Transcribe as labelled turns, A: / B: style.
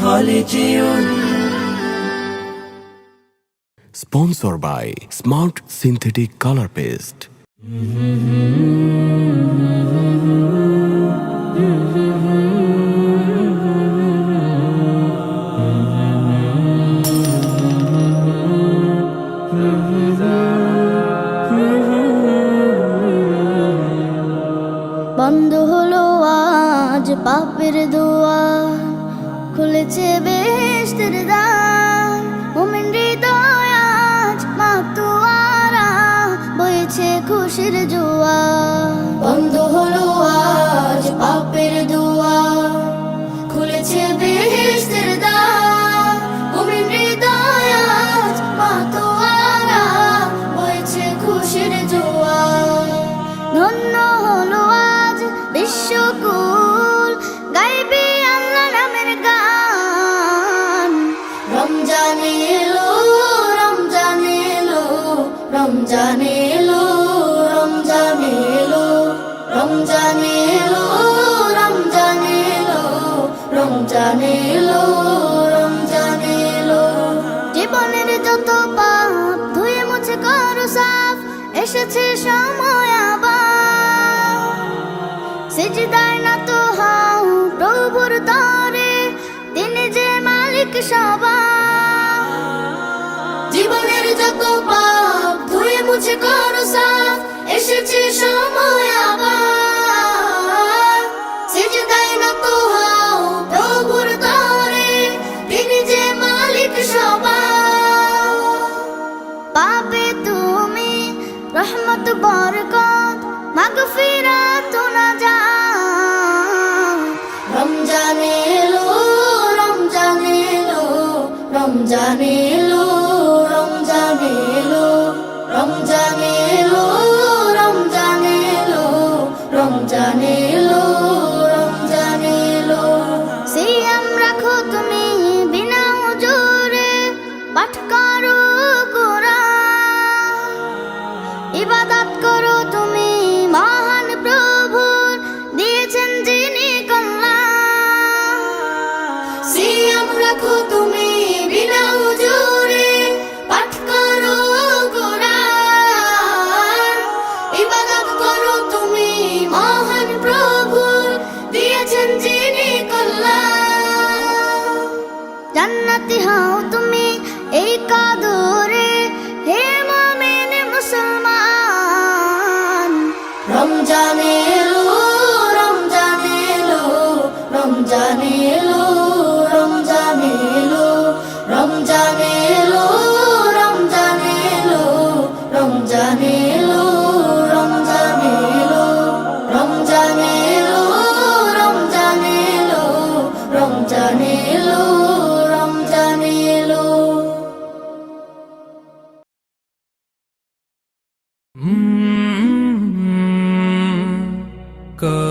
A: خالدون.
B: Sponsored by Smart Synthetic Color Paste.
C: বন্ধ হলো আজ পাপের দুয়ার, খুলেছে বেহেশতের দ্বার। মুমিন হৃদয় আজ মাতোয়ারা, বইছে খুশির জোয়ার। বন্ধ হলো আজ পাপের দুয়ার, খুলেছে বেহেশতের দ্বার। মুমিন হৃদয় আজ মাতোয়ারা, বইছে খুশির জোয়ার। ধন্য হলো আজ বিশ্বকুল, গাইবে আল্লাহ নামের গান। রমজান এলো, রমজান এলো, রমজান এলো, রমজান এলো, রমজান এলো, রমজান এলো, রমজান এলো, রমজান এলো। জীবনের যত পাপ ধুয়ে মুছে করো সাফ, এসেছে সময় আবার। সিজদায় নত হও প্রভুর তরে, তিনি যে মালিক সবার। জীবনের যত পাপ ধুয়ে মুছে করো সাফ, এসেছে সময় আবার। সিজদায় নত হও প্রভুর তরে, তিনি যে মালিক সবার। পাবে তুমি রহমত বরকত, মাগফিরাত নাজাত। রমজান এলো, রমজান এলো, রমজান এলো, রমজান এলো, রমজান এলো, রমজান এলো, রমজান এলো, রমজান এলো। সিয়াম রাখো তুমি বিনা হুজুরে, পাঠ করো কুরআন। ইবাদত করো তুমি মহান প্রভুর, দিয়েছেন যিনি কল্যাণ। সিয়াম রাখো তুমি বিনা হুজুরে, পাঠ করো কুরআন। ইবাদত করো তুমি মহান প্রভুর, দিয়েছেন যিনি কল্যাণ। জান্নাতি হও তুমি এই কদরে, হে মুমিন মুসলমান। রমজান এলো, রমজান এলো, রমজান এলো, রমজান এলো, রমজান এলো, রমজান এলো, রমজান এলো, রমজান এলো, রমজান এলো, রমজান এলো, রমজান এলো, রমজান এলো।
A: का